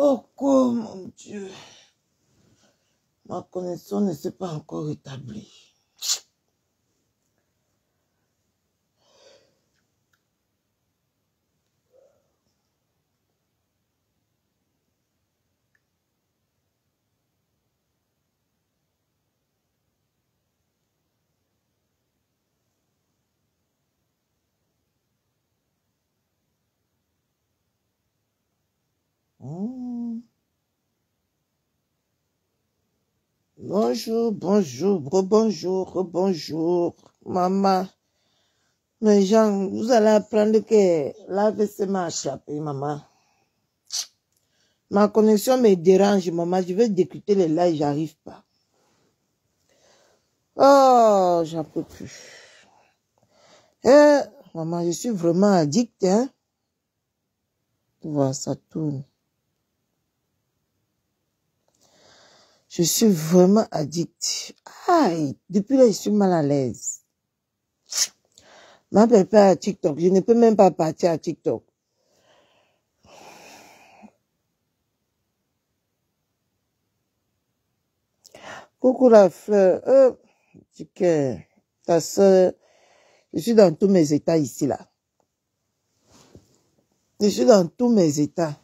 Oh, quoi, mon Dieu. Ma connexion ne s'est pas encore rétablie. Bonjour, bonjour, rebonjour, rebonjour, maman. Mais Jean, vous allez apprendre que l'AVC m'a échappé, maman. Ma connexion me dérange, maman. Je vais décrypter les lives, j'arrive pas. Oh, j'en peux plus. Maman, je suis vraiment addict, hein. Voilà, ça tourne. Je suis vraiment addict. Aïe, depuis là, je suis mal à l'aise. M'appelle pas à TikTok. Je ne peux même pas partir à TikTok. Coucou la fleur. Ta soeur. Je suis dans tous mes états ici, là. Je suis dans tous mes états.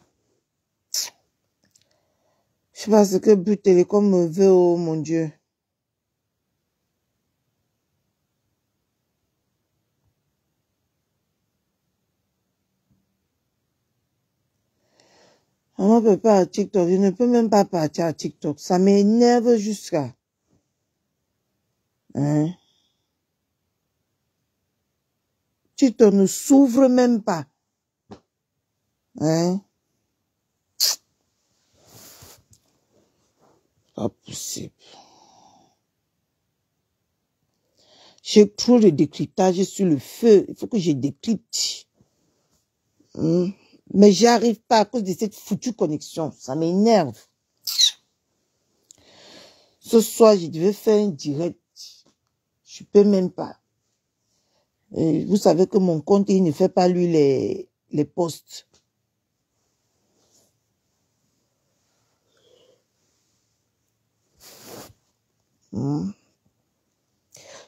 Je sais pas ce que But Télécom me veut, oh mon Dieu. On ne peut pas à TikTok. Je ne peux même pas partir à TikTok. Ça m'énerve jusqu'à. Hein? TikTok ne s'ouvre même pas. Hein? Pas possible. J'ai trop de décryptage sur le feu. Il faut que je décrypte. Mais j'y arrive pas à cause de cette foutue connexion. Ça m'énerve. Ce soir, je devais faire un direct. Je peux même pas. Et vous savez que mon compte, il ne fait pas lui les posts.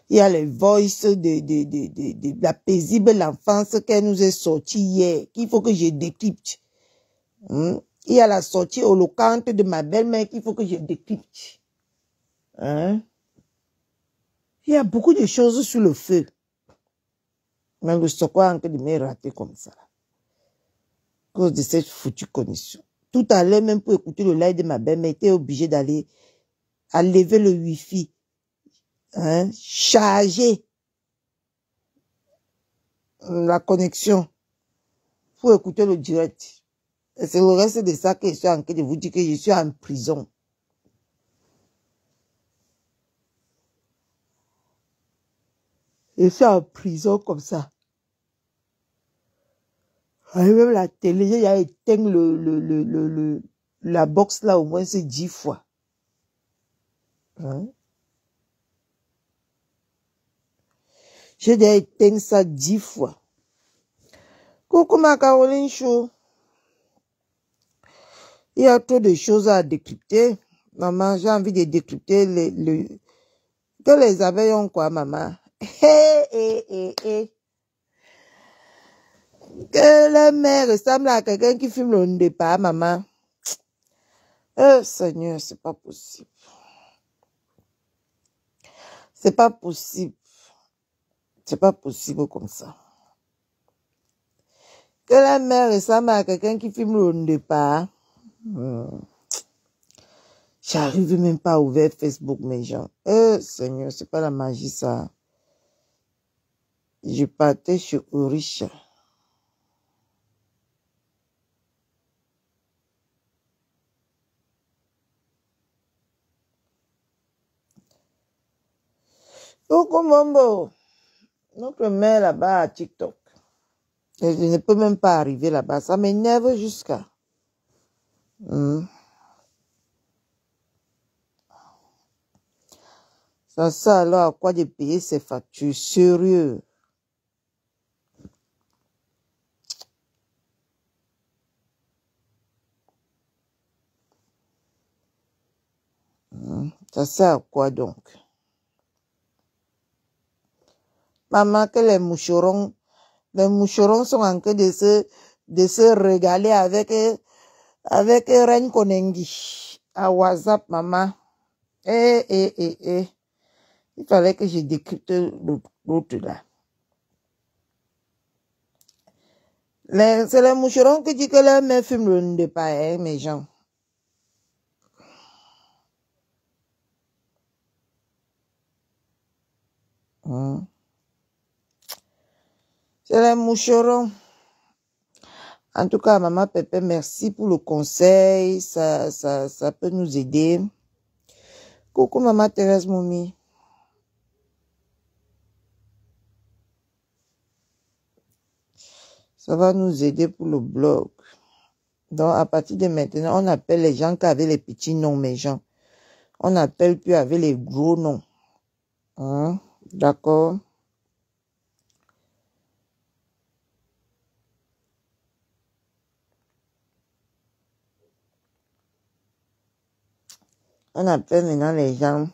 Il y a les voices de la paisible enfance qu'elle nous est sortie hier, qu'il faut que je décrypte. Il y a la sortie holocante de ma belle-mère qu'il faut que je décrypte. Il y a beaucoup de choses sur le feu. Mais le secours en train de me rater comme ça. À cause de cette foutue connexion. Tout à l'heure, même pour écouter le live de ma belle-mère, j'étais obligé d'aller à lever le wifi. Charger la connexion pour écouter le direct. Et c'est le reste de ça que je suis en train de vous dire que je suis en prison. Je suis en prison comme ça. Et même la télé, il a éteint la box là au moins c'est 10 fois. J'ai déjà éteint ça 10 fois. Coucou ma Caroline Chou. Il y a trop de choses à décrypter. Maman, j'ai envie de décrypter que les abeilles ont quoi, maman? Que la mère ressemble à quelqu'un qui fume le départ, maman. Seigneur, c'est pas possible. C'est pas possible. C'est pas possible comme ça. Que la mère ressemble à quelqu'un qui fume le départ. J'arrive même pas à ouvrir Facebook, mes gens. Seigneur, c'est pas la magie, ça. Je partais chez Orisha. Coucou, Mombo. Notre mère là-bas à TikTok. Et je ne peux même pas arriver là-bas. Ça m'énerve jusqu'à. Ça alors à quoi de payer ces factures? Sérieux. Ça sert à quoi donc? Maman, que les moucherons sont en train de se régaler avec Reine Konengi à WhatsApp, maman. Il fallait que je décrypte l'autre là. C'est les moucherons qui disent que leur mère fume le nez de paille, mes gens. C'est les moucherons. En tout cas, maman Pépé, merci pour le conseil. Ça peut nous aider. Coucou, maman Thérèse Moumi. Ça va nous aider pour le blog. Donc, à partir de maintenant, on appelle les gens qui avaient les petits noms, mes gens. On n'appelle plus avec les gros noms. D'accord? On appelle maintenant les gens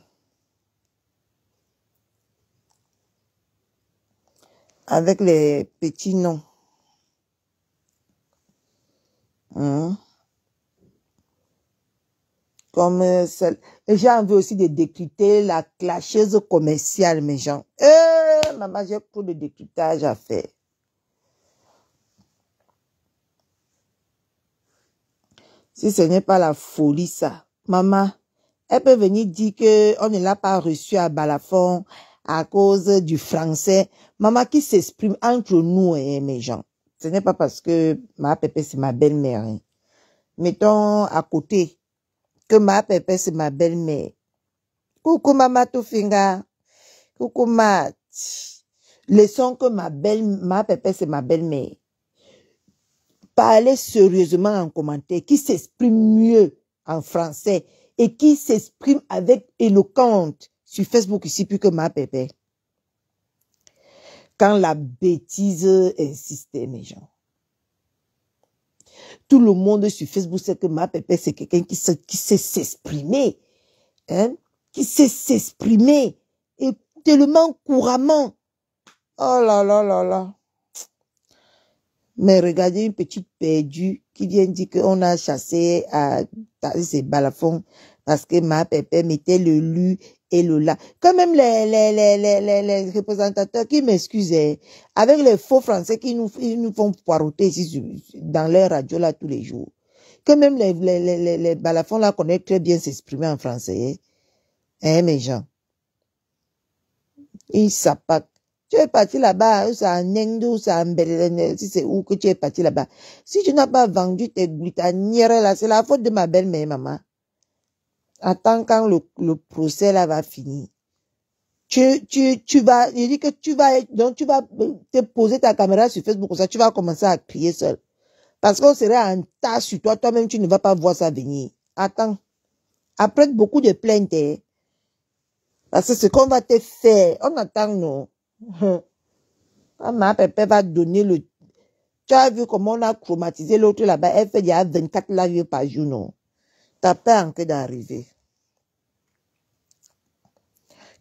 avec les petits noms. Comme et j'ai envie aussi de décrypter la clasheuse commerciale, mes gens. Maman, j'ai trop de décryptage à faire. Si ce n'est pas la folie, ça. Maman, elle peut venir dire qu'on ne l'a pas reçu à Balafon à cause du français. Maman qui s'exprime entre nous, mes gens. Ce n'est pas parce que ma Pépé, c'est ma belle-mère. Hein. Mettons à côté que ma Pépé, c'est ma belle-mère. Coucou maman Tofinga. Coucou Mat. Laissons que ma Pépé, c'est ma belle-mère. Parlez sérieusement en commentaire, qui s'exprime mieux en français et qui s'exprime avec éloquente sur Facebook ici plus que ma Pépé. Quand la bêtise insistait, mes gens. Tout le monde sur Facebook sait que ma Pépé, c'est quelqu'un qui sait s'exprimer. Hein? Qui sait s'exprimer. Et tellement couramment. Oh là là là là. Mais regardez une petite perdue qui vient dire qu'on a chassé à ces balafons parce que ma Pépé mettait le lu et le la. Quand même les représentateurs qui m'excusaient avec les faux français qui nous font poireauter ici dans leur radio là tous les jours. Que même les balafons là connaissent très bien s'exprimer en français. Hein, mes gens. Ils s'appâtent. Tu es parti là-bas, c'est en Inde ou c'est en Belgique, si c'est où que tu es parti là-bas. Si tu n'as pas vendu tes glutanières là, c'est la faute de ma belle-mère, maman. Attends quand le procès là va finir. Tu vas, il dit que tu vas te poser ta caméra sur Facebook, comme ça, tu vas commencer à crier seul. Parce qu'on serait en tas sur toi, toi-même, tu ne vas pas voir ça venir. Attends. Après beaucoup de plaintes, hein. Parce que ce qu'on va te faire, on attend, non. Ma Pépé va donner le... Tu as vu comment on a chromatisé l'autre là-bas, elle fait déjà 24 lives par jour, non. T'as pas encore d'arriver.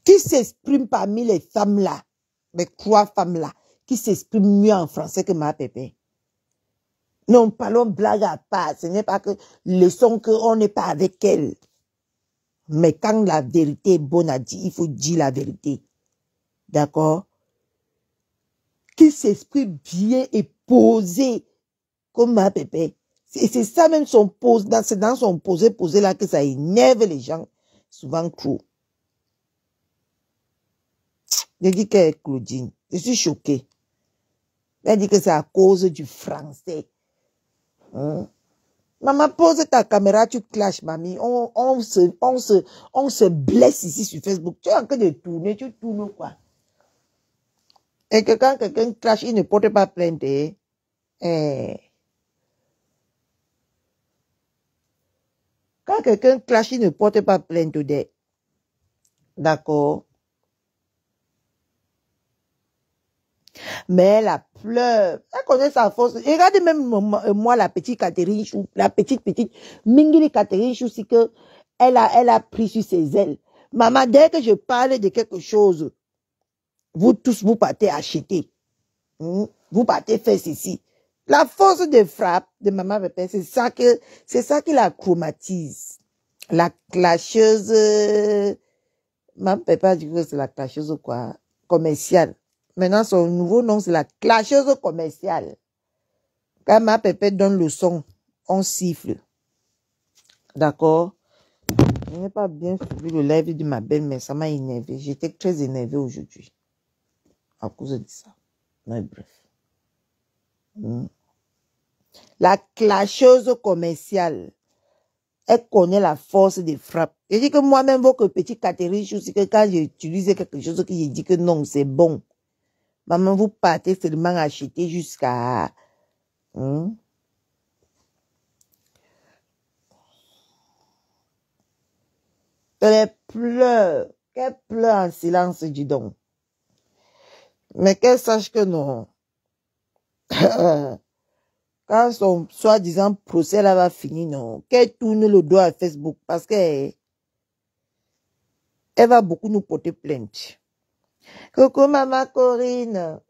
Qui s'exprime parmi les femmes là, les 3 femmes là, qui s'expriment mieux en français que ma Pépé? Non, parlons blague à part. Ce n'est pas que leçon qu'on n'est pas avec elle. Mais quand la vérité est bonne à dire, il faut dire la vérité. D'accord? Qui s'exprime bien et posé comme ma Pépé. Et c'est ça même son pose, c'est dans son posé là que ça énerve les gens, souvent trop. Je dis que Claudine, je suis choquée. Elle dit que c'est à cause du français. Maman, pose ta caméra, tu clashes, mamie. On se blesse ici sur Facebook. Tu es en train de tourner, tu tournes quoi? Et que quand quelqu'un clash, il ne porte pas plainte. Quand quelqu'un clash, il ne porte pas plainte. D'accord? Mais elle a pleure. Elle connaît sa force. Et regardez même moi, la petite Catherine Chou, la petite Mingili Catherine Chou, c'est que elle a pris sur ses ailes. Maman, dès que je parle de quelque chose, vous tous, vous partez acheter. Vous partez faire ceci. La force de frappe de maman Pépé, c'est ça qui la chromatise. La clasheuse, maman Pépé a dit que c'est la clasheuse quoi, commerciale. Maintenant, son nouveau nom, c'est la clasheuse commerciale. Quand maman Pépé donne le son, on siffle. D'accord? Je n'ai pas bien suivi le live de ma belle-mère, ça m'a énervé. J'étais très énervée aujourd'hui. À cause de ça. Mais bref. La clasheuse commerciale, elle connaît la force des frappes. Je dis que moi-même, votre petit Catherine, je sais que quand j'utilise quelque chose que je dis que non, c'est bon. Maman, vous partez seulement acheter jusqu'à... Elle pleure. Qu'elle pleure en silence, dis donc. Mais qu'elle sache que non. Quand son soi-disant procès là va finir, non. Qu'elle tourne le dos à Facebook parce qu'elle va beaucoup nous porter plainte. Coucou maman Corinne.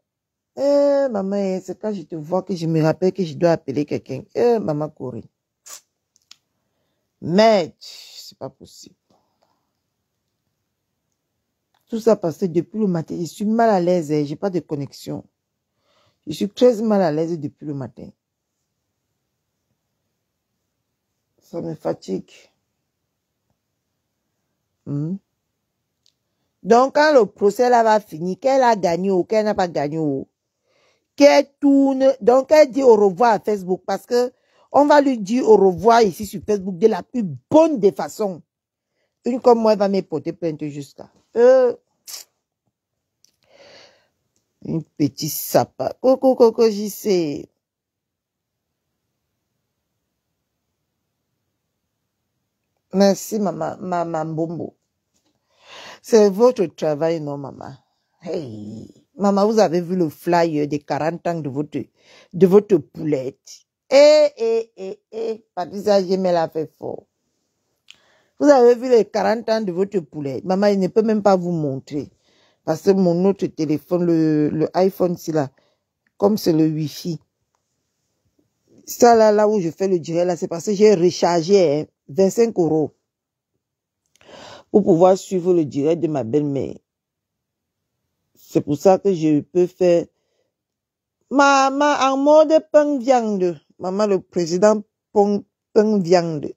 Maman, c'est quand je te vois que je me rappelle que je dois appeler quelqu'un. Maman Corinne. Mais, c'est pas possible. Tout ça parce que depuis le matin, je suis mal à l'aise, j'ai pas de connexion. Je suis très mal à l'aise depuis le matin. Ça me fatigue. Donc, quand le procès là va finir, qu'elle a gagné ou qu'elle n'a pas gagné, qu'elle tourne, donc elle dit au revoir à Facebook parce que on va lui dire au revoir ici sur Facebook de la plus bonne des façons. Une comme moi, elle va me porter plainte jusqu'à. Une petite sapa. Coco, j'y sais. Merci, maman Bombo. C'est votre travail, non, maman? Hey, maman, vous avez vu le flyer des 40 ans de votre poulette. Patricia, je me la fait fort. Vous avez vu les 40 ans de votre poulette. Maman, il ne peut même pas vous montrer. Parce que mon autre téléphone, le iPhone, c'est là. Comme c'est le Wi-Fi. Ça, là où je fais le direct, là, c'est parce que j'ai rechargé 25 € pour pouvoir suivre le direct de ma belle-mère. C'est pour ça que je peux faire maman en mode pain viande. Maman, le président pain viande.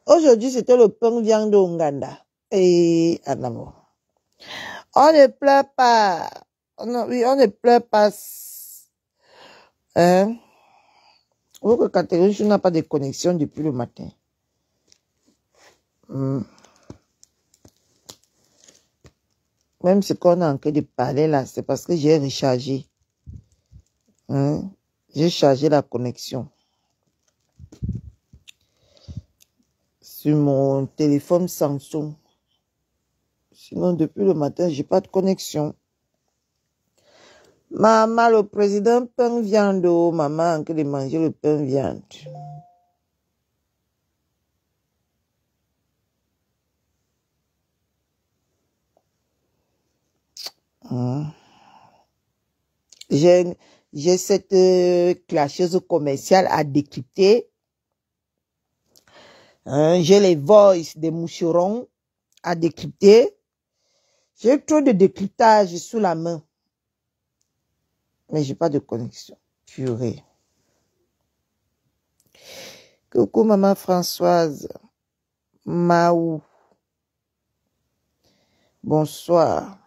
Aujourd'hui, c'était le pain viande au Nganda. Et en amour. On ne pleure pas. Oui, on ne pleure pas. Hein? Vous que Catherine, tu n'as pas de connexion depuis le matin. Même ce qu'on a en train de parler là, c'est parce que j'ai rechargé. J'ai chargé la connexion. Sur mon téléphone Samsung. Sinon, depuis le matin, j'ai pas de connexion. Maman, le président pain viande. Maman, en train de manger le pain viande. J'ai cette clasheuse commerciale à décrypter. J'ai les voices des moucherons à décrypter. J'ai trop de décryptage sous la main. Mais j'ai pas de connexion. Purée. Coucou maman Françoise. Maou. Bonsoir.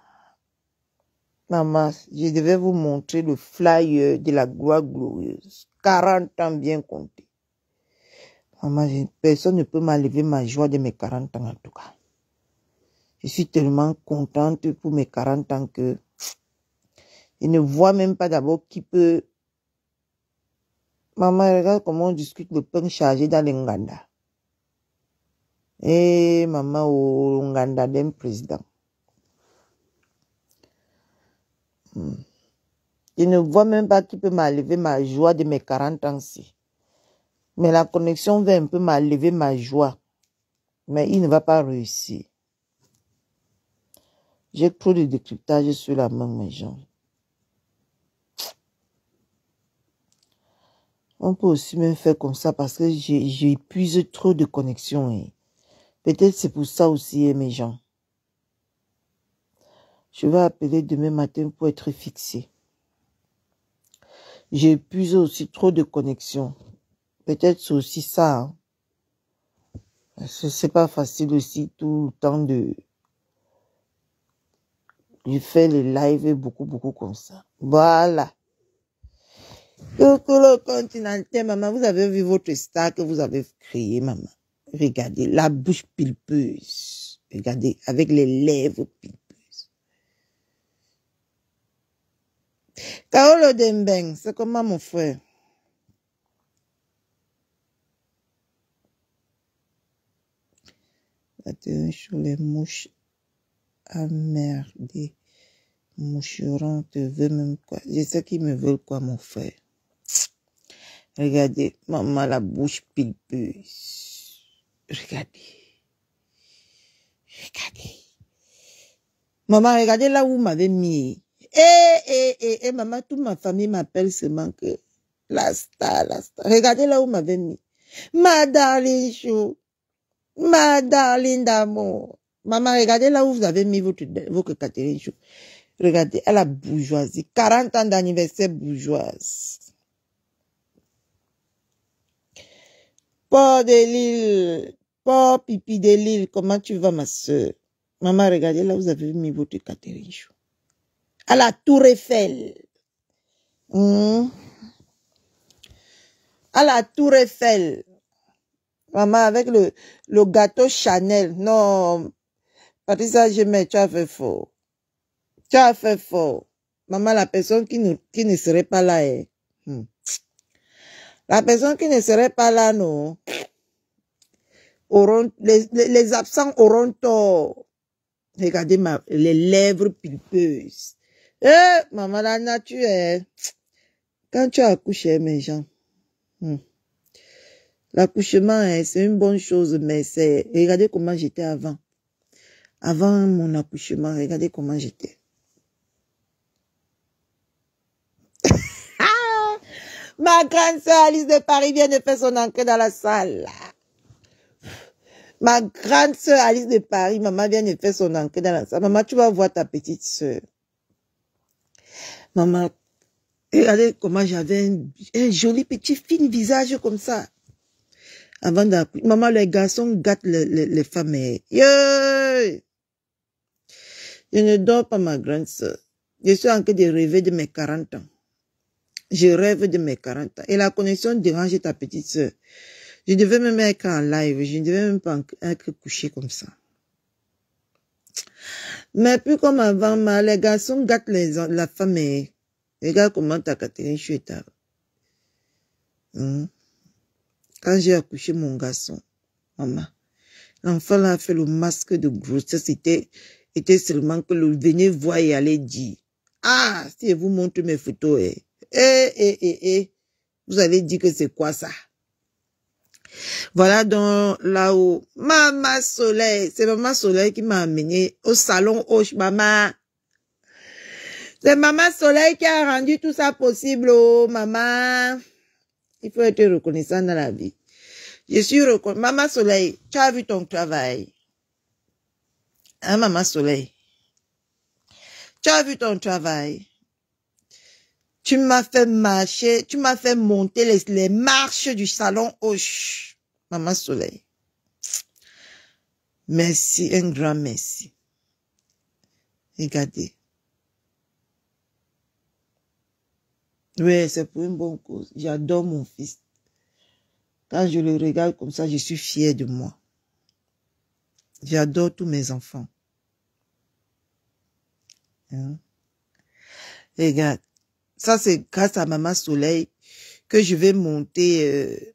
Maman, je devais vous montrer le flyer de la gloire glorieuse. 40 ans bien comptés. Maman, personne ne peut m'enlever ma joie de mes 40 ans en tout cas. Je suis tellement contente pour mes 40 ans que je ne vois même pas d'abord qui peut... Maman, regarde comment on discute le pain chargé dans les Nganda. Maman, au Nganda d'un président. Je ne vois même pas qui peut m'enlever ma joie de mes 40 ans-ci. Mais la connexion va un peu m'enlever ma joie. Mais il ne va pas réussir. J'ai trop de décryptage sur la main, mes gens. On peut aussi même faire comme ça parce que j'épuise trop de connexions. Hein. Peut-être c'est pour ça aussi, hein, mes gens. Je vais appeler demain matin pour être fixé. J'épuise aussi trop de connexions. Peut-être c'est aussi ça. Hein. C'est pas facile aussi tout le temps de faire les lives beaucoup comme ça. Voilà. Coucou le continental, maman, vous avez vu votre star que vous avez créé, maman. Regardez, la bouche pulpeuse. Regardez, avec les lèvres pulpeuses. Kaolo Dembeng, c'est comment mon frère? Sur les mouches emmerdées. Moucheron te veut même quoi? Je sais qu'ils me veulent quoi, mon frère? Regardez, maman, la bouche pulpeuse. Regardez. Regardez. Maman, regardez là où vous m'avez mis. Maman, toute ma famille m'appelle seulement que la star, la star. Regardez là où vous m'avez mis. Ma darling chou. Ma darling d'amour. Maman, regardez là où vous avez mis votre Catherine chou. Regardez, à la bourgeoisie. 40 ans d'anniversaire bourgeoise. Port de l'île. Port pipi de l'île. Comment tu vas, ma soeur? Maman, regardez là où vous avez mis votre Catherine chou. À la Tour Eiffel. À la Tour Eiffel. Maman, avec le gâteau Chanel. Non, Patricia, tu as fait faux. Tu as fait faux. Maman, la personne qui ne serait pas là, la personne qui ne serait pas là, non, les absents auront tort. Regardez les lèvres pulpeuses. Maman, la nature, quand tu as accouché, mes gens, l'accouchement, c'est une bonne chose, mais c'est... Regardez comment j'étais avant. Avant mon accouchement, regardez comment j'étais. Ma grande sœur Alice de Paris vient de faire son entrée dans la salle. Ma grande sœur Alice de Paris, maman vient de faire son entrée dans la salle. Maman, tu vas voir ta petite sœur. Maman, regardez comment j'avais un joli petit fin visage comme ça. Avant d'accoucher. Maman, les garçons gâtent les femmes. Je ne dors pas, ma grande sœur. Je suis en train de rêver de mes 40 ans. Je rêve de mes 40 ans. Et la connexion dérange ta petite sœur. Je devais même être en live. Je ne devais même pas être couché comme ça. Mais plus comme avant, les garçons gâtent la femme. Regarde comment ta Catherine Chou est. Quand j'ai accouché mon garçon, maman, l'enfant a fait le masque de grossesse. Était seulement que le venez voir et allez dire. Ah, si je vous montre mes photos, vous allez dire que c'est quoi ça? Voilà donc là-haut. Maman Soleil. C'est Maman Soleil qui m'a amené au salon Hoche, maman. C'est Maman Soleil qui a rendu tout ça possible, oh, maman. Il faut être reconnaissant dans la vie. Je suis reconnaissant. Maman Soleil, tu as vu ton travail. Hein, Maman Soleil? Tu as vu ton travail. Tu m'as fait marcher, tu m'as fait monter les marches du salon Hoche. Maman Soleil. Merci, un grand merci. Regardez. Oui, c'est pour une bonne cause. J'adore mon fils. Quand je le regarde comme ça, je suis fière de moi. J'adore tous mes enfants. Hein? Regarde. Ça, c'est grâce à Maman Soleil que je vais monter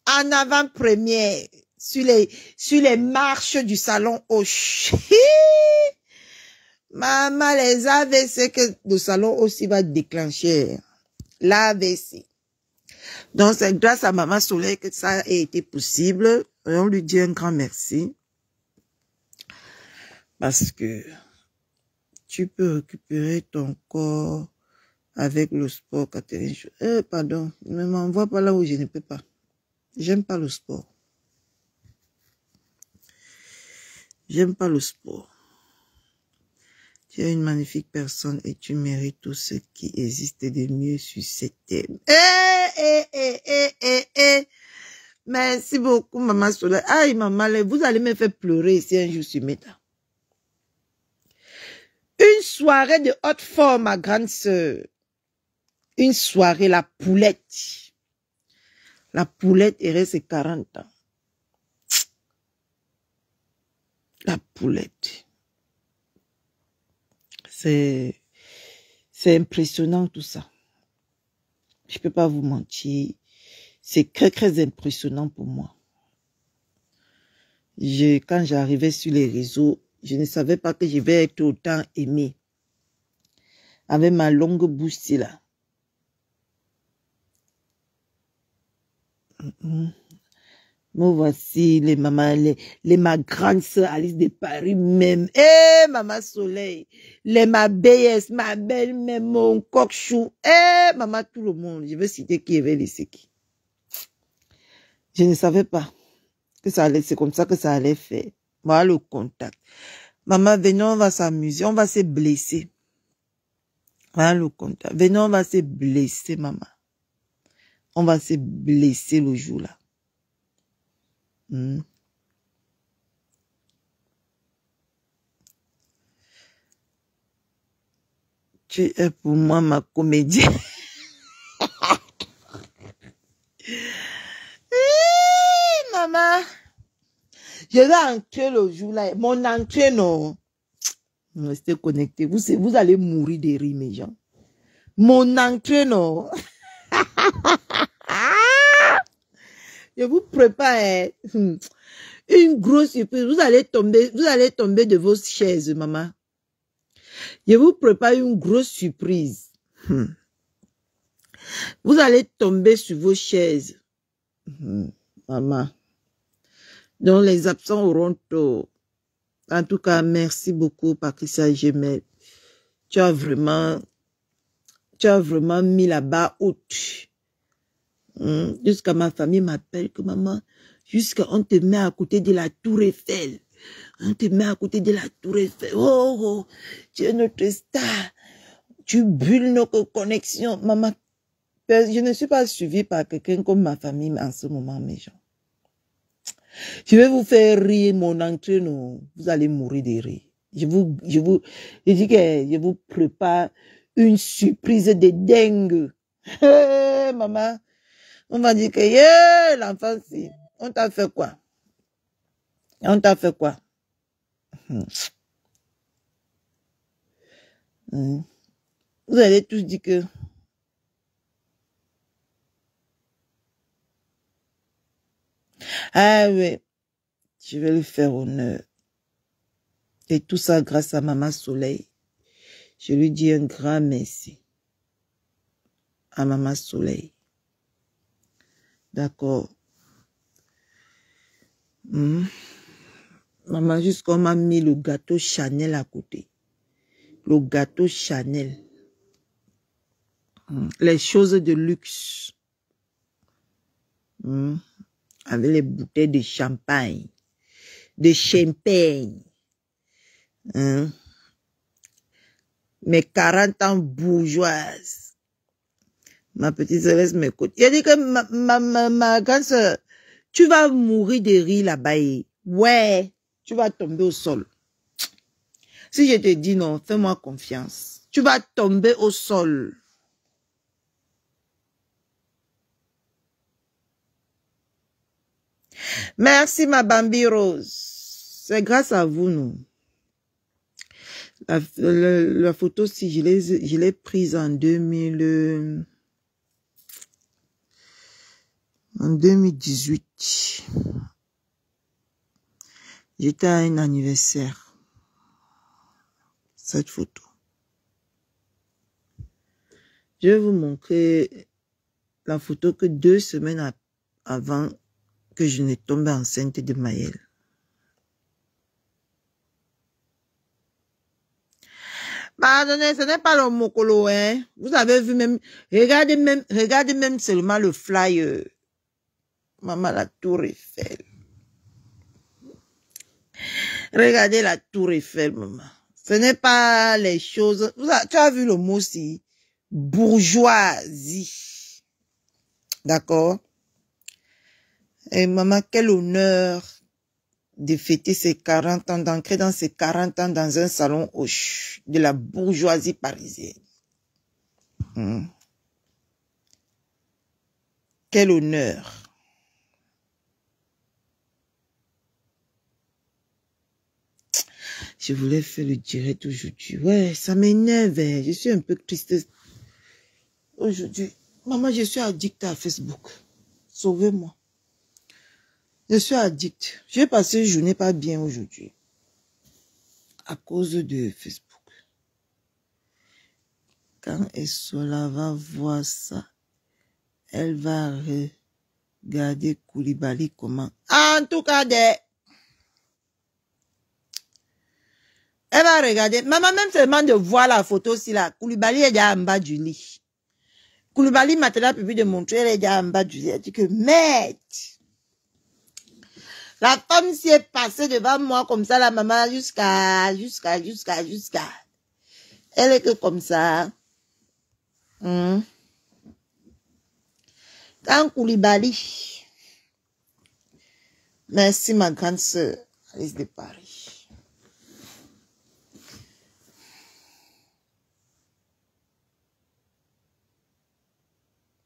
en avant-première sur les marches du salon Hoche. Maman, les AVC que le salon aussi va déclencher. L'AVC. Donc, c'est grâce à Maman Soleil que ça a été possible. Et on lui dit un grand merci. Parce que Tu peux récupérer ton corps avec le sport, Catherine. Pardon, ne m'envoie pas là où je ne peux pas. J'aime pas le sport. J'aime pas le sport. Tu es une magnifique personne et tu mérites tout ce qui existe de mieux sur cette terre. Merci beaucoup, Maman Soleil. Aïe, maman, vous allez me faire pleurer ici un jour sur Meta. Une soirée de haute forme, ma grande sœur. Une soirée, la poulette. La poulette aurait ses 40 ans. La poulette. C'est impressionnant tout ça. Je peux pas vous mentir. C'est très impressionnant pour moi. Quand j'arrivais sur les réseaux, je ne savais pas que je vais être autant aimée. Avec ma longue bouche là. Me voici les mamans, ma grande sœur Alice de Paris même. Maman Soleil, ma BS, ma belle-mère, mon coq-chou. Maman tout le monde. Je veux citer qui avait laissé qui. Je ne savais pas que ça allait, c'est comme ça que ça allait faire. Voilà le contact. Maman, venons, on va s'amuser, on va se blesser. Voilà le contact. Venons, on va se blesser, maman. On va se blesser le jour-là. Tu es pour moi ma comédienne. Maman, je vais entrer le jour-là. Mon entrée, non. Restez connectés. Vous allez mourir de rire, mes gens. Mon entrée, non. Je vous prépare une grosse surprise. Vous allez tomber de vos chaises, maman. Je vous prépare une grosse surprise. Vous allez tomber sur vos chaises. Maman. Donc, les absents auront tort. En tout cas, merci beaucoup, Patricia Gemel. Tu as vraiment mis la barre haute. Jusqu'à ma famille m'appelle que maman, jusqu'à on te met à côté de la tour Eiffel. On te met à côté de la tour Eiffel. Oh, tu es notre star. Tu brûles nos connexions. Maman, je ne suis pas suivie par quelqu'un comme ma famille en ce moment, mes gens. Je vais vous faire rire, mon entrée, non. Vous allez mourir de rire. Je dis que je vous prépare une surprise de dingue. Maman, on va dire que, l'enfant, si, on t'a fait quoi? On t'a fait quoi? Vous allez tous dire que, ah oui, je vais lui faire honneur. Et tout ça grâce à Maman Soleil. Je lui dis un grand merci. À Maman Soleil. D'accord. Maman, jusqu'on m'a mis le gâteau Chanel à côté. Le gâteau Chanel. Les choses de luxe. Avec les bouteilles de champagne. De champagne. Mes 40 ans bourgeoises. Ma petite Céleste m'écoute. Il a dit que ma grande soeur, tu vas mourir de rire là-bas. Ouais, tu vas tomber au sol. Si je te dis non, fais-moi confiance. Tu vas tomber au sol. Merci ma Bambi Rose. C'est grâce à vous, nous. La photo, si je l'ai prise en 2018. J'étais à un anniversaire. Cette photo. Je vais vous montrer la photo que 2 semaines avant que je ne tombe enceinte de Maël. Pardonnez, ce n'est pas le mokolo, hein. Vous avez vu même, regardez même seulement le flyer. Maman, la tour Eiffel. Regardez la tour Eiffel, maman. Ce n'est pas les choses. Tu as vu le mot aussi? Bourgeoisie. D'accord? Et maman, quel honneur de fêter ses 40 ans, d'ancrer dans ses 40 ans dans un salon hoche de la bourgeoisie parisienne. Quel honneur. Je voulais faire le direct aujourd'hui. Ouais, ça m'énerve. Je suis un peu triste aujourd'hui. Maman, je suis addict à Facebook. Sauvez-moi. Je suis addict. J'ai passé une journée pas bien aujourd'hui. À cause de Facebook. Quand Essola va voir ça, elle va regarder Koulibaly comment. En tout cas, elle va regarder. Maman, même seulement de voir la photo aussi là. Koulibaly est déjà en bas du lit. Koulibaly maintenant publié de montrer, elle est déjà en bas du lit. Elle dit que, merde. La femme s'y est passée devant moi comme ça, la maman, jusqu'à. Elle est que comme ça. Quand Koulibaly. Merci ma grande sœur, Alice de Paris.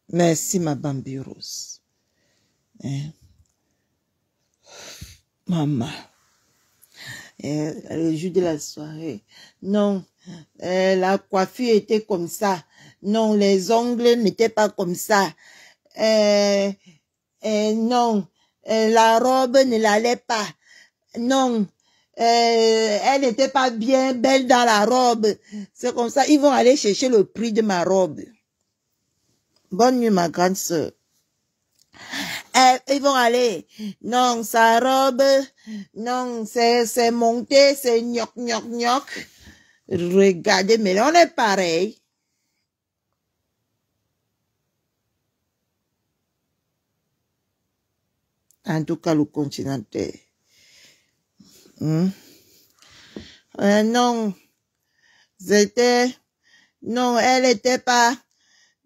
Merci ma Bambi Rose. Maman. Le jour de la soirée. Non. La coiffure était comme ça. Non, les ongles n'étaient pas comme ça. Non. La robe ne l'allait pas. Non. Elle n'était pas bien belle dans la robe. C'est comme ça. Ils vont aller chercher le prix de ma robe. Bonne nuit, ma grande sœur. Ils vont aller. Non, sa robe. Non, c'est monté, c'est gnoc. Regardez, mais on est pareil. En tout cas, le continental. Non, c'était... Non, elle était pas...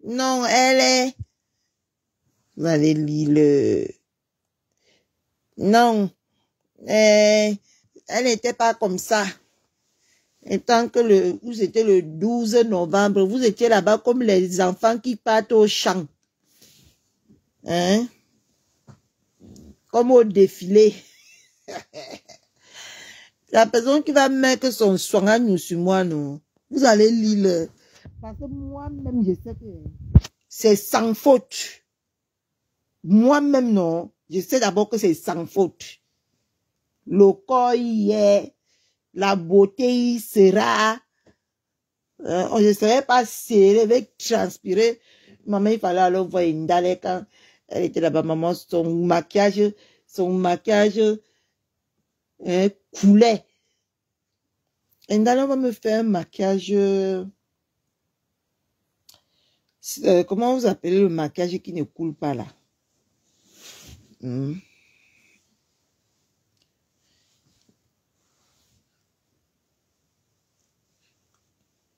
Non, elle est... Vous allez lire le... Non, elle n'était pas comme ça. Et tant que vous étiez le 12 novembre, vous étiez là-bas comme les enfants qui partent au champ. Hein? Comme au défilé. La personne qui va mettre son soin sur moi, non. Vous allez lire. Parce que moi-même, je sais que c'est sans faute. Moi-même, non. Je sais d'abord que c'est sans faute. Le corps y est. La beauté y sera. On ne serait pas serré, avec transpirer. Maman, il fallait alors voir Indale quand elle était là-bas. Maman, son maquillage coulait. Indale va me faire un maquillage. Comment vous appelez le maquillage qui ne coule pas là?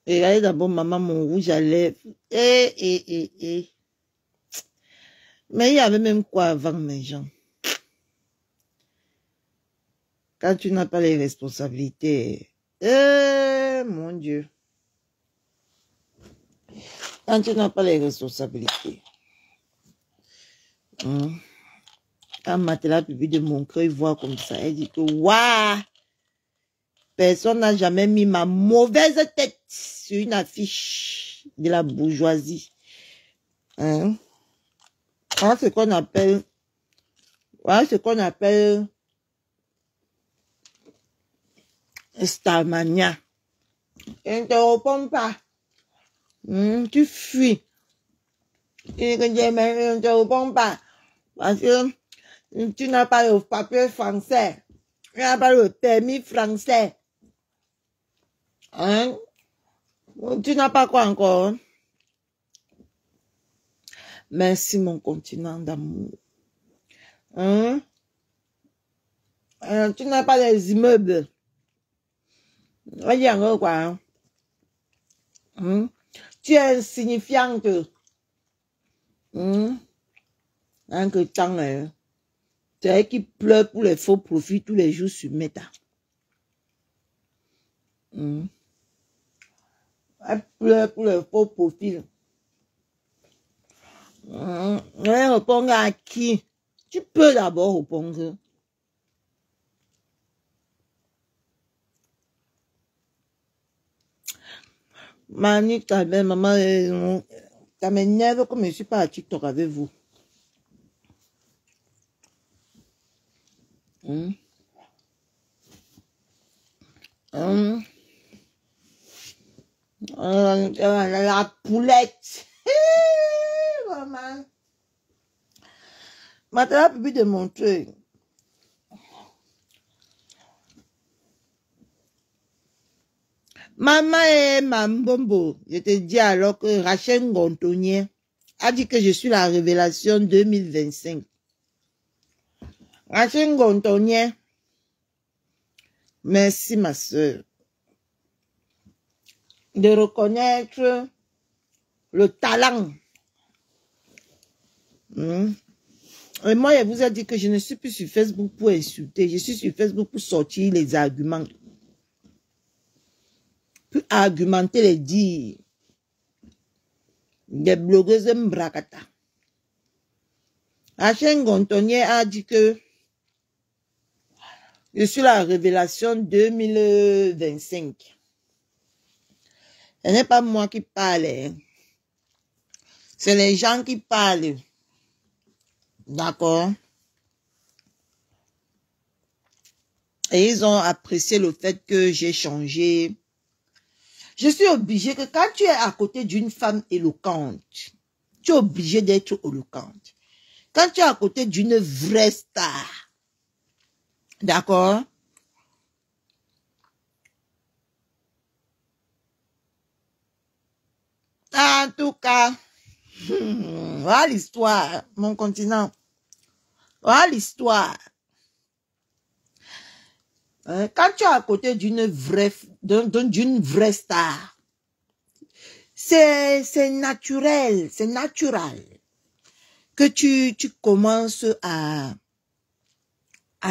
Et regardez d'abord, maman, mon rouge à lèvres. Mais il y avait même quoi avant, mes gens. Quand tu n'as pas les responsabilités. Mon Dieu. Quand tu n'as pas les responsabilités. Quand Matela publie de mon cœur, il voit comme ça. Elle dit que, waouh! Personne n'a jamais mis ma mauvaise tête sur une affiche de la bourgeoisie. Hein? Voilà ce qu'on appelle Starmania. Et ne te réponds pas. Tu fuis. Et ne te réponds pas. Parce que tu n'as pas le papier français. Tu n'as pas le permis français. Hein? Tu n'as pas quoi encore? Merci, mon continent d'amour. Hein? Tu n'as pas des immeubles. Regarde quoi. Hein? Tu es insignifiante. Hein? Un que temps, tu es qui pleure pour les faux profits tous les jours sur Meta. Hein? Elle pleure pour les faux profils. Elle répond à qui? Tu peux d'abord répondre. Mani, ta belle maman, ça m'énerve comme je ne suis pas à TikTok avec vous. La poulette. Maman. Maintenant, je peux te montrer. Maman et Mambombo, je te dis alors que Rachel Gontonier a dit que je suis la révélation 2025. Rachel Gontonier, merci ma soeur de reconnaître le talent. Et moi, je vous ai dit que je ne suis plus sur Facebook pour insulter, je suis sur Facebook pour sortir les arguments. Pour argumenter les dires des blogueuses Mbrakata. Rachel Gontonier a dit que je suis la révélation 2025. Ce n'est pas moi qui parle. Hein. C'est les gens qui parlent. D'accord? Et ils ont apprécié le fait que j'ai changé. Je suis obligée que quand tu es à côté d'une femme éloquente, tu es obligé d'être éloquente. Quand tu es à côté d'une vraie star, d'accord? En tout cas, voilà l'histoire, mon continent. Voilà l'histoire. Quand tu es à côté d'une vraie star, c'est naturel que tu commences à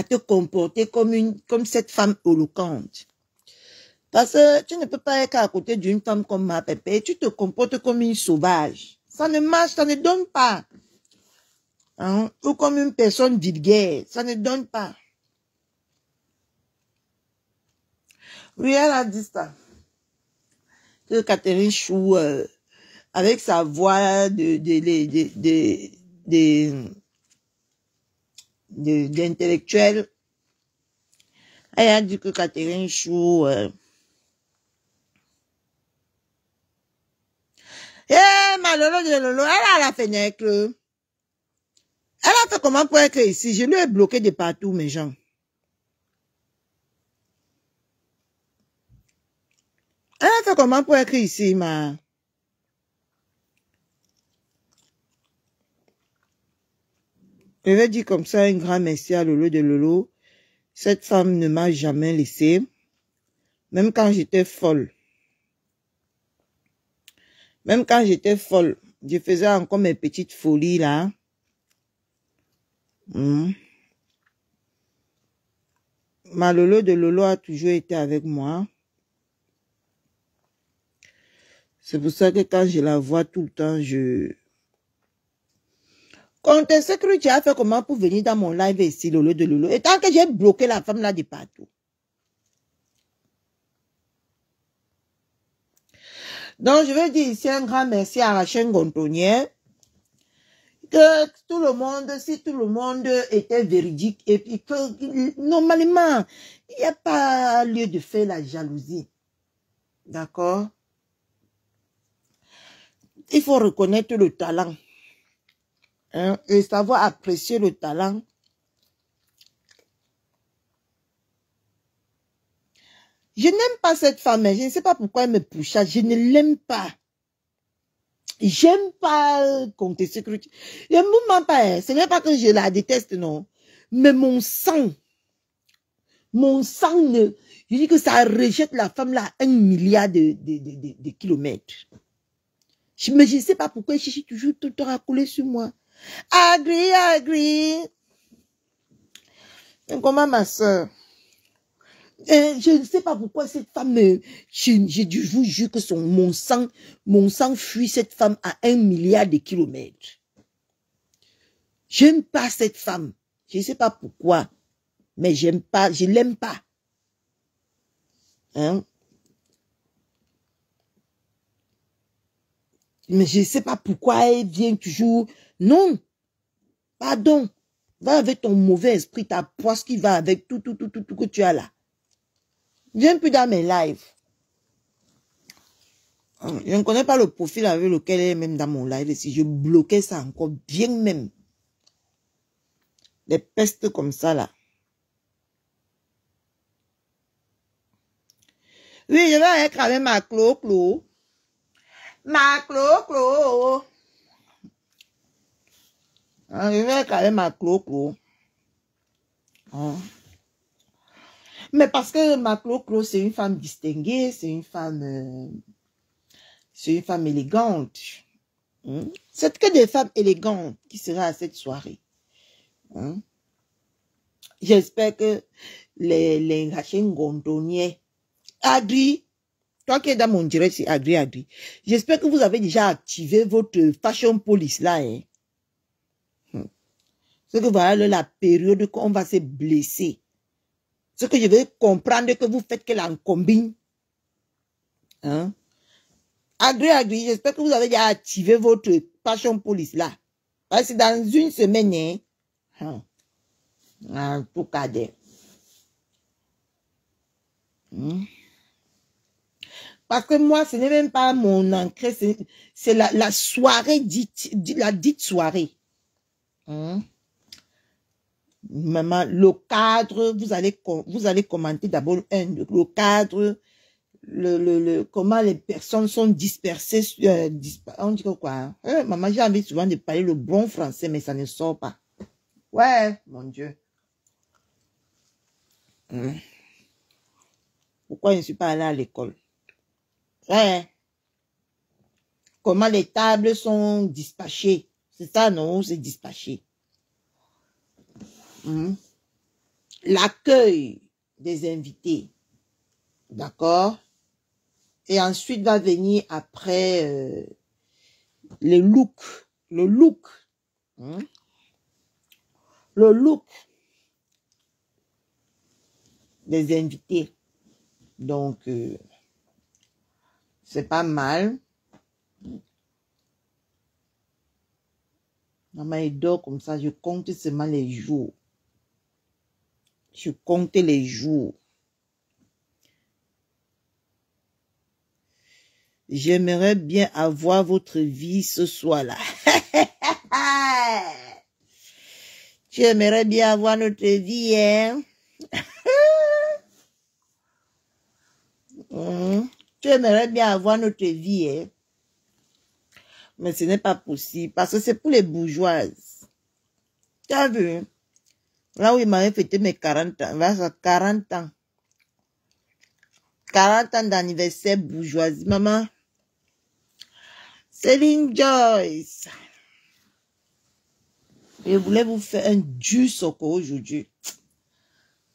te comporter comme cette femme éloquente. Parce que tu ne peux pas être à côté d'une femme comme ma pépé, tu te comportes comme une sauvage. Ça ne marche, ça ne donne pas. Hein? Ou comme une personne vulgaire, ça ne donne pas. Oui, elle a dit ça. Que Catherine Chou, avec sa voix d'intellectuel, elle a dit que Catherine Chou, malheureux de Lolo, elle a la fenêtre. Elle a fait comment pour être ici? Je lui ai bloqué de partout, mes gens. Elle a fait comment pour être ici, ma? Je vais dire comme ça un grand merci à Lolo de Lolo. Cette femme ne m'a jamais laissé, même quand j'étais folle. Même quand j'étais folle, je faisais encore mes petites folies là. Ma Lolo de Lolo a toujours été avec moi. C'est pour ça que quand je la vois tout le temps, Quand est-ce que tu as fait comment pour venir dans mon live ici, Lolo de Lolo? Et tant que j'ai bloqué la femme là de partout. Donc, je veux dire ici un grand merci à Rachel Gontonier. Que tout le monde, si tout le monde était véridique et puis que normalement, il n'y a pas lieu de faire la jalousie. D'accord? Il faut reconnaître le talent. Hein, et savoir apprécier le talent. Je n'aime pas cette femme. Je ne sais pas pourquoi elle me pousse. Je ne l'aime pas. J'aime pas compter sécurité. Je ne mens pas. Hein. Ce n'est pas que je la déteste, non. Mais mon sang, je dis que ça rejette la femme là à 1 milliard de kilomètres. Mais je ne sais pas pourquoi je suis toujours tout le temps à couler sur moi. Agree. Comment ma soeur? Je ne sais pas pourquoi cette femme, je vous jure que mon sang fuit cette femme à 1 milliard de kilomètres. J'aime pas cette femme. Je ne sais pas pourquoi, mais j'aime pas, je l'aime pas. Hein? Mais je ne sais pas pourquoi elle vient toujours. Non, pardon. Va avec ton mauvais esprit, ta poisse qui va avec tout que tu as là. Viens plus dans mes lives. Je ne connais pas le profil avec lequel elle est même dans mon live. Si je bloquais ça encore bien même. Des pestes comme ça là. Oui, je vais être avec ma Clo. Ma Clo. Je vais être avec ma Clo. Mais parce que ma Clo, c'est une femme distinguée, c'est une femme élégante. C'est que des femmes élégantes qui seraient à cette soirée. J'espère que les Rachengondoniers, Agri, toi qui es dans mon direct, c'est Agri. J'espère que vous avez déjà activé votre fashion police là. Hein. C'est que voilà la période qu'on va se blesser. Ce que je veux comprendre que vous faites que l'en combine. Hein? Agri, j'espère que vous avez déjà activé votre fashion police là. Parce que dans une semaine, hein? En tout cas, parce que moi, ce n'est même pas mon entrée, c'est la soirée la dite soirée. Maman, le cadre, vous allez commenter d'abord le cadre, comment les personnes sont dispersées, on dit quoi? Maman, j'ai envie souvent de parler le bon français, mais ça ne sort pas. Ouais, mon Dieu. Pourquoi je ne suis pas allée à l'école? Ouais. Comment les tables sont dispatchées. C'est ça, non? C'est dispatché. L'accueil des invités. D'accord? Et ensuite va venir après le look. Le look. Le look des invités. Donc, c'est pas mal. Maman, il dort comme ça. Je compte seulement les jours. Je compte les jours. J'aimerais bien avoir votre vie ce soir-là. J'aimerais bien avoir notre vie, hein? J'aimerais bien avoir notre vie, hein? Mais ce n'est pas possible parce que c'est pour les bourgeoises. Tu as vu? Là où il m'avait fêté mes 40 ans, 40 ans. 40 ans d'anniversaire bourgeoisie. Maman, Céline Joyce. Je voulais vous faire un du soco aujourd'hui.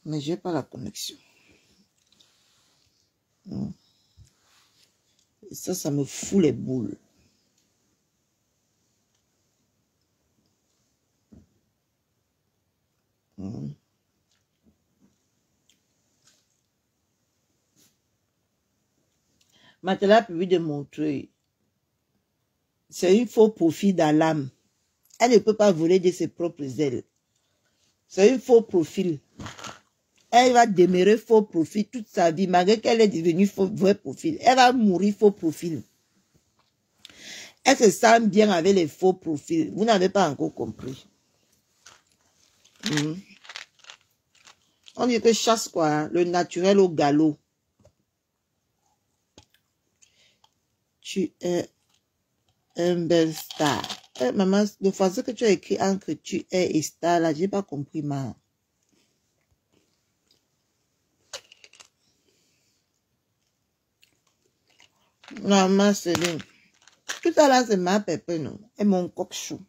Mais je n'ai pas la connexion. Et ça me fout les boules. Maintenant, a pu de montrer. C'est un faux profil d'Alam. Elle ne peut pas voler de ses propres ailes. C'est un faux profil. Elle va demeurer faux profil toute sa vie, malgré qu'elle est devenue vrai profil. Elle va mourir faux profil. Elle se sent bien avec les faux profils. Vous n'avez pas encore compris. On dit que chasse quoi, hein? Le naturel au galop. tu es un bel star. Maman, le français que tu as écrit entre tu es et star, là, j'ai pas compris, ma. Non, ma Céline. Tout à l'heure, c'est ma pépé, non. Et mon coq-chou.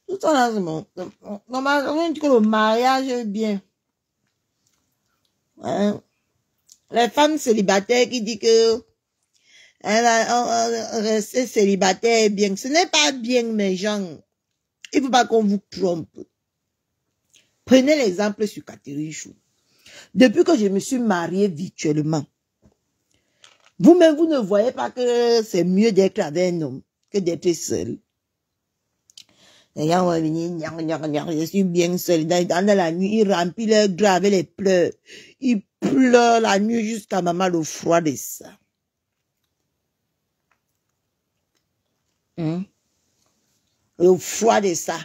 Tout à l'heure, c'est mon... Normalement, on dit que le mariage est bien. Hein? Les femmes célibataires qui disent que rester célibataire est bien. Ce n'est pas bien, mes gens. Il ne faut pas qu'on vous trompe. Prenez l'exemple sur Catherine Chou. Depuis que je me suis mariée virtuellement, vous-même, vous ne voyez pas que c'est mieux d'être avec un homme que d'être seul. Les gens vont venir, je suis bien seul. Dans la nuit, ils remplissent leur drap avec les pleurs. Ils pleurent la nuit jusqu'à maman le froid de ça. Le froid de ça.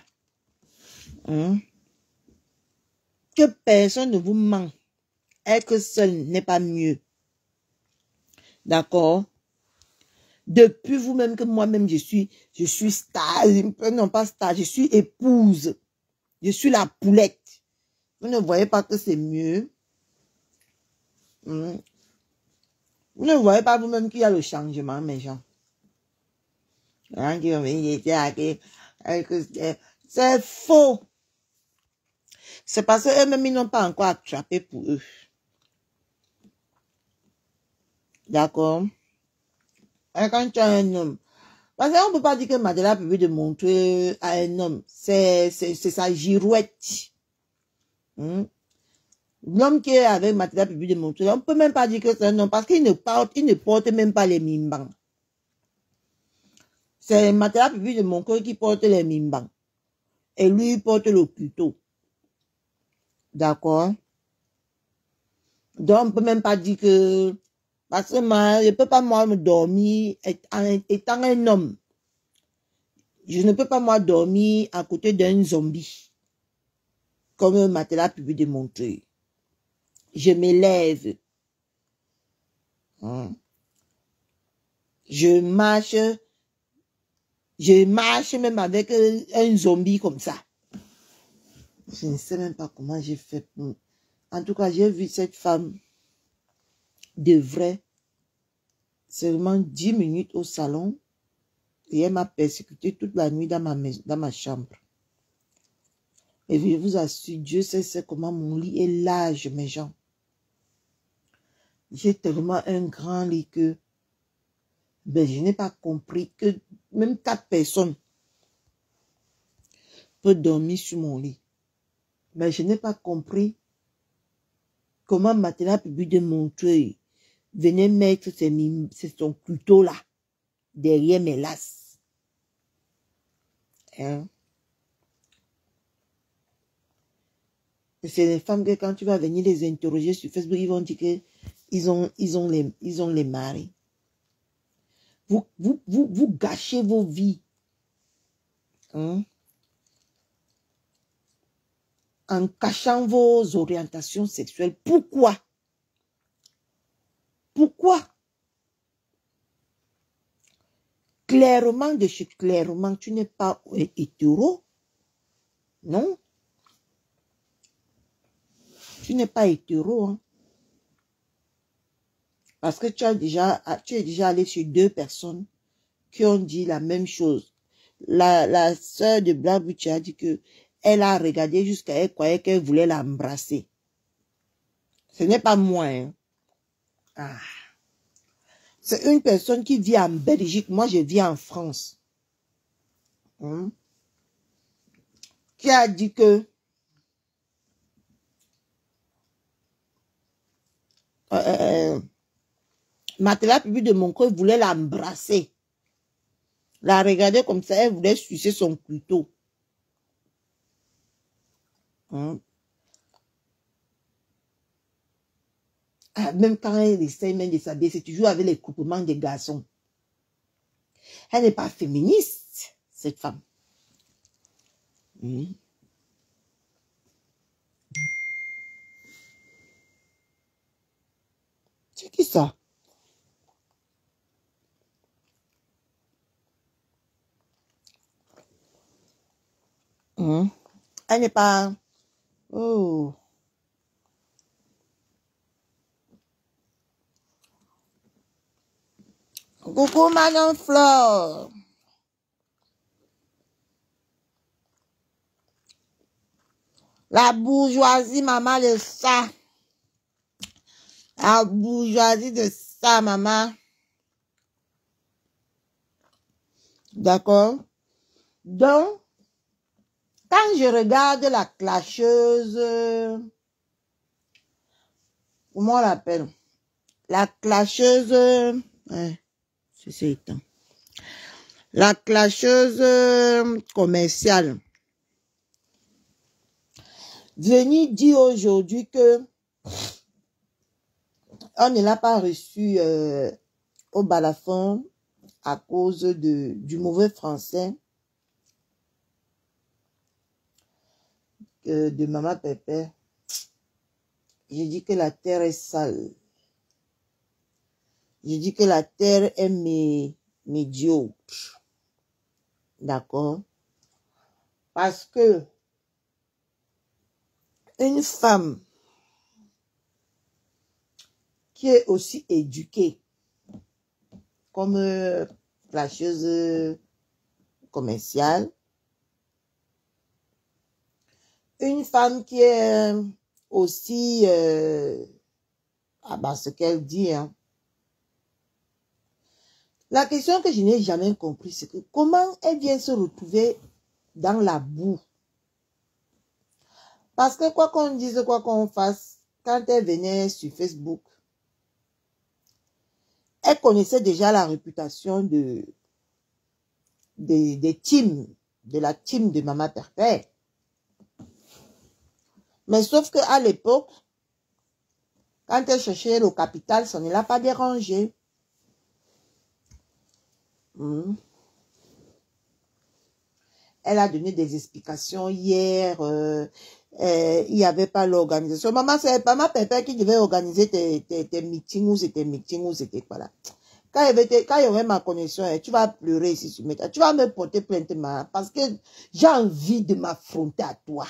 Que personne ne vous ment. Être seul n'est pas mieux. D'accord? Depuis vous-même que moi-même je suis star, non pas star, je suis épouse. Je suis la poulette. Vous ne voyez pas que c'est mieux. Vous ne voyez pas vous-même qu'il y a le changement, mes gens. C'est faux. C'est parce qu'eux-mêmes, ils n'ont pas encore attrapé pour eux. D'accord? Quand tu as un homme, parce qu'on ne peut pas dire que Madela a pu de montrer à un homme. C'est sa girouette. L'homme qui est avec Madela a pu de montrer, on ne peut même pas dire que c'est un homme parce qu'il ne porte même pas les mimbans. C'est Madela Pipi de Moncoeur qui porte les mimbans. Et lui, il porte le couteau. D'accord? Donc, on ne peut même pas dire que... Parce que moi, je ne peux pas moi me dormir étant un homme. Je ne peux pas moi dormir à côté d'un zombie. Comme Matela a pu démontrer. Je m'élève. Je marche même avec un zombie comme ça. Je ne sais même pas comment j'ai fait. En tout cas, j'ai vu cette femme de vrai seulement 10 minutes au salon et elle m'a persécuté toute la nuit dans ma chambre. Et je vous assure, Dieu sait comment mon lit est large, mes gens. J'ai tellement un grand lit que je n'ai pas compris que même 4 personnes peuvent dormir sur mon lit. Mais je n'ai pas compris comment Matela Pipi de Montreuil venait mettre son couteau là, derrière mes lasses. Hein? C'est les femmes que quand tu vas venir les interroger sur Facebook, ils vont dire que ils ont les maris. Vous gâchez vos vies. Hein? En cachant vos orientations sexuelles. Pourquoi? Pourquoi? Clairement, tu n'es pas hétéro. Non? Tu n'es pas hétéro. Hein? Parce que tu es déjà allé sur 2 personnes qui ont dit la même chose. La sœur de Blabuchi a dit que elle a regardé jusqu'à elle croyait qu'elle voulait l'embrasser. Ce n'est pas moi. Hein. Ah. C'est une personne qui vit en Belgique. Moi, je vis en France. Qui a dit que Matela Pipi de Moncoeur voulait l'embrasser. La regarder comme ça, elle voulait sucer son couteau. Même quand elle essaie même de s'habiller, c'est toujours avec les coupements des garçons. Elle n'est pas féministe, cette femme. C'est qui ça? Elle n'est pas... Oh. Coucou Madame Flore. La bourgeoisie, maman, de ça. La bourgeoisie de ça, maman. D'accord? Donc, quand je regarde la clasheuse, comment on l'appelle? La clasheuse, c'est éteint. La clasheuse commerciale. Venir dire aujourd'hui que on ne l'a pas reçu au balafon à cause du mauvais français de Maman Pépé. Je dis que la terre est sale. Je dis que la terre est médiocre. D'accord? Parce que une femme qui est aussi éduquée comme flasheuse commerciale, une femme qui est aussi ce qu'elle dit, hein. La question que je n'ai jamais compris, c'est que comment elle vient se retrouver dans la boue. Parce que quoi qu'on dise, quoi qu'on fasse, quand elle venait sur Facebook, elle connaissait déjà la réputation des teams, de la team de Maman Pépé. Mais sauf qu'à l'époque, quand elle cherchait le capital, ça ne l'a pas dérangé. Elle a donné des explications hier. Il n'y avait pas l'organisation. Maman, c'est Maman Pépé qui devait organiser tes meetings ou c'était quoi là. Quand il y aurait ma connexion, tu vas pleurer ici sur mes... Tu vas me porter plainte, parce que j'ai envie de m'affronter à toi.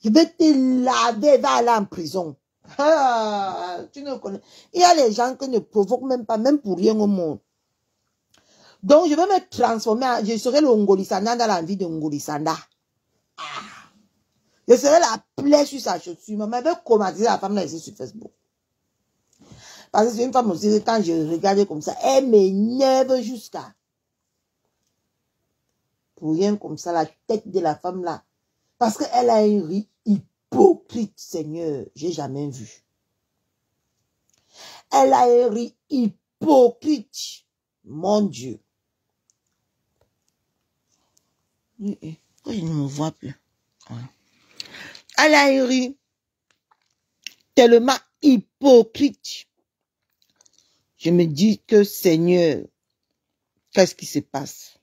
Je vais te laver, va aller en prison. Ah, tu ne connais. Il y a les gens qui ne provoquent même pas, même pour rien au monde. Donc, je vais me transformer, je serai le Ngolisanda dans la vie de Ngolisanda. Ah. Je serai la plaie sur sa chaussure. Maman, elle veut commenter la femme là ici sur Facebook. Parce que c'est une femme aussi, quand je regarde comme ça, elle m'énerve jusqu'à. Pour rien comme ça, la tête de la femme là. Parce qu'elle a un riz hypocrite, Seigneur, j'ai jamais vu. Elle a un riz hypocrite, mon Dieu. Pourquoi je ne me vois plus? Elle a un riz tellement hypocrite. Je me dis que, Seigneur, qu'est-ce qui se passe?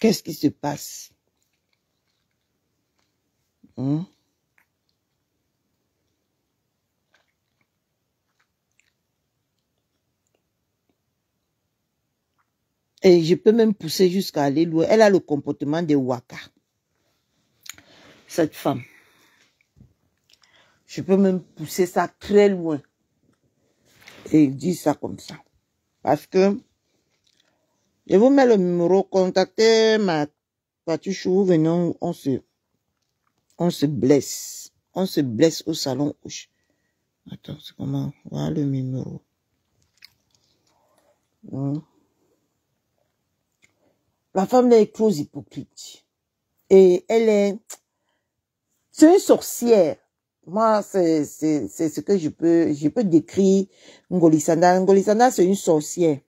Qu'est-ce qui se passe? Et je peux même pousser jusqu'à aller loin. Elle a le comportement de Waka. Cette femme. Je peux même pousser ça très loin. Et dire ça comme ça. Parce que je vous mets le numéro, contactez ma Patichou, venons, on se blesse. On se blesse au salon. Attends, c'est comment? Voilà le numéro. La femme est trop hypocrite. Et elle est... C'est une sorcière. Moi, c'est ce que je peux décrire Ngolisanda. Ngolisanda, c'est une sorcière.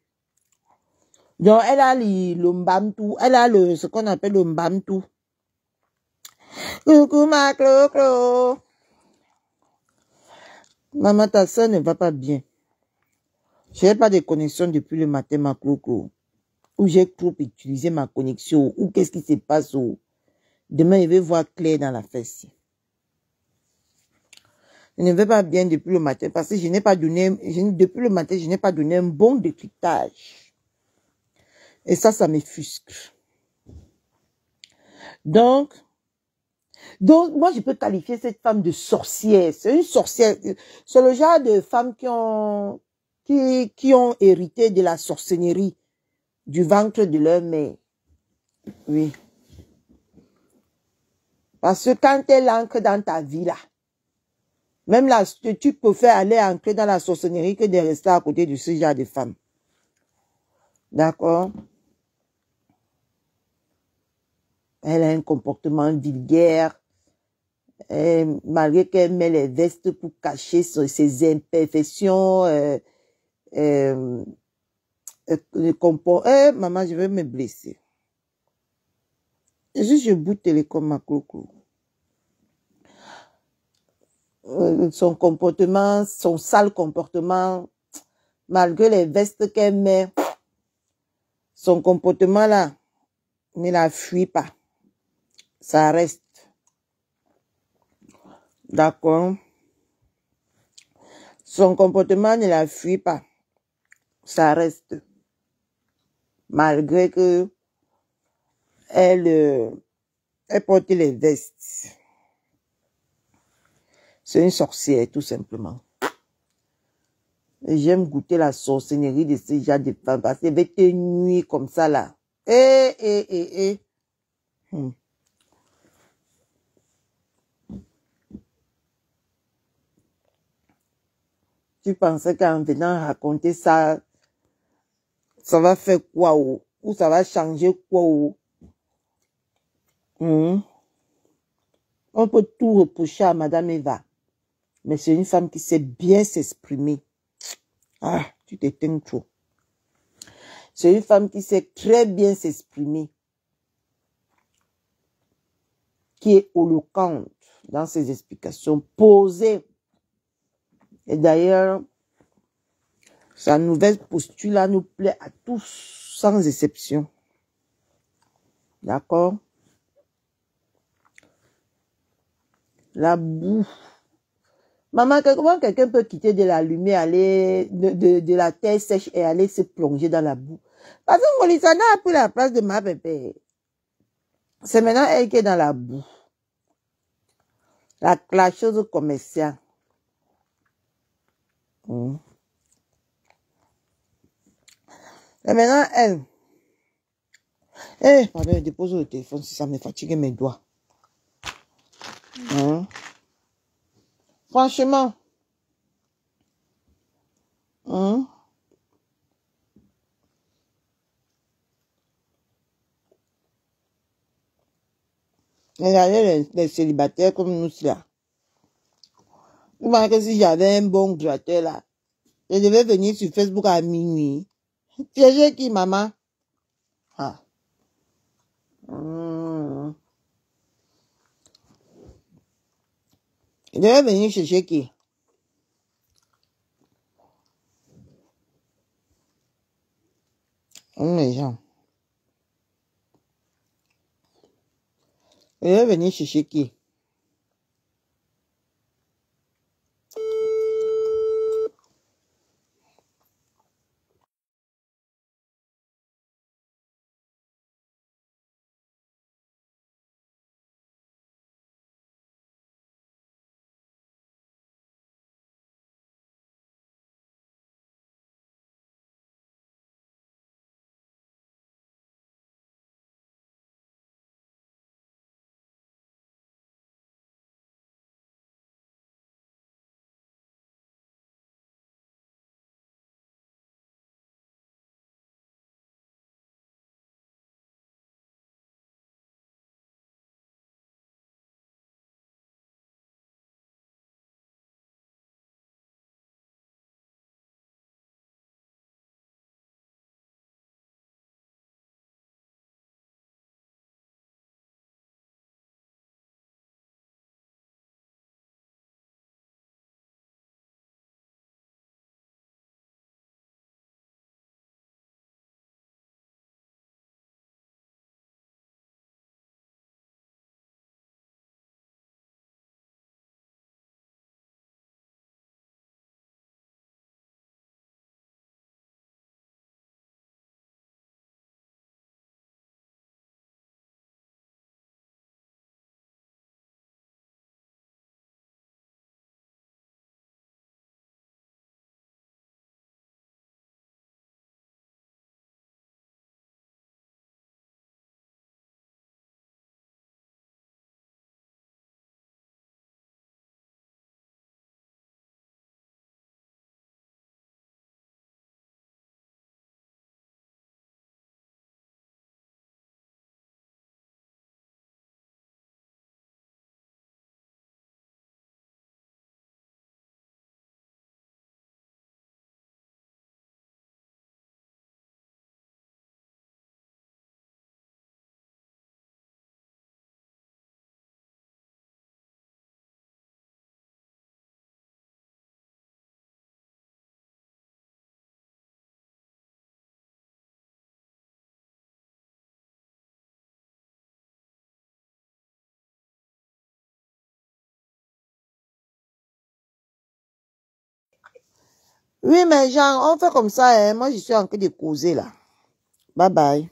Donc, elle a le mbamtou. Elle a ce qu'on appelle le mbamtou. Coucou ma clo-clo. Maman, ta soeur ne va pas bien. Je n'ai pas de connexion depuis le matin, ma clo-clo. Ou j'ai trop utilisé ma connexion. Ou qu'est-ce qui se passe. Demain, je vais voir clair dans la fesse. Je ne vais pas bien depuis le matin parce que je n'ai pas donné, depuis le matin, je n'ai pas donné un bon décryptage. Et ça m'effusque. Donc, moi, je peux qualifier cette femme de sorcière. C'est une sorcière. C'est le genre de femmes qui ont hérité de la sorcellerie du ventre de leur mère. Oui. Parce que quand elle entre dans ta vie, là, même là, tu préfères aller entrer dans la sorcellerie que de rester à côté de ce genre de femme. D'accord? Elle a un comportement vulgaire. Malgré qu'elle met les vestes pour cacher ses imperfections, maman, je vais me blesser. Juste, je bout télécom ma coco. Son comportement, son sale comportement, malgré les vestes qu'elle met, son comportement là, ne la fuit pas. Ça reste. D'accord? Son comportement ne la fuit pas. Ça reste. Malgré que elle porte les vestes. C'est une sorcière, tout simplement. J'aime goûter la sorcellerie de ce genre de femmes parce qu'elle va te nuire comme ça là. Tu pensais qu'en venant raconter ça, ça va faire quoi ou ça va changer quoi ou On peut tout reprocher à Madame Eva. Mais c'est une femme qui sait bien s'exprimer. Ah, tu t'éteins trop. C'est une femme qui sait très bien s'exprimer. Qui est éloquente dans ses explications, posée. Et d'ailleurs, sa nouvelle posture là nous plaît à tous, sans exception. D'accord? La boue. Maman, comment quelqu'un peut quitter de la lumière, aller de la terre sèche et aller se plonger dans la boue? Parce que Molisana a pris la place de ma bébé. C'est maintenant elle qui est dans la boue. La chose commerciale. Et maintenant elle. Pardon, je dépose le téléphone si ça me fatigue mes doigts. Franchement. Regardez les célibataires comme nous là. Vous voyez que si j'avais un bon gratteur là, je devais venir sur Facebook à minuit. Piéger qui, maman? Ah. Je devais venir chercher qui? Les gens. Je devais venir chercher qui? Oui, mais Jean, on fait comme ça, hein. Moi, je suis en train de causer là. Bye bye.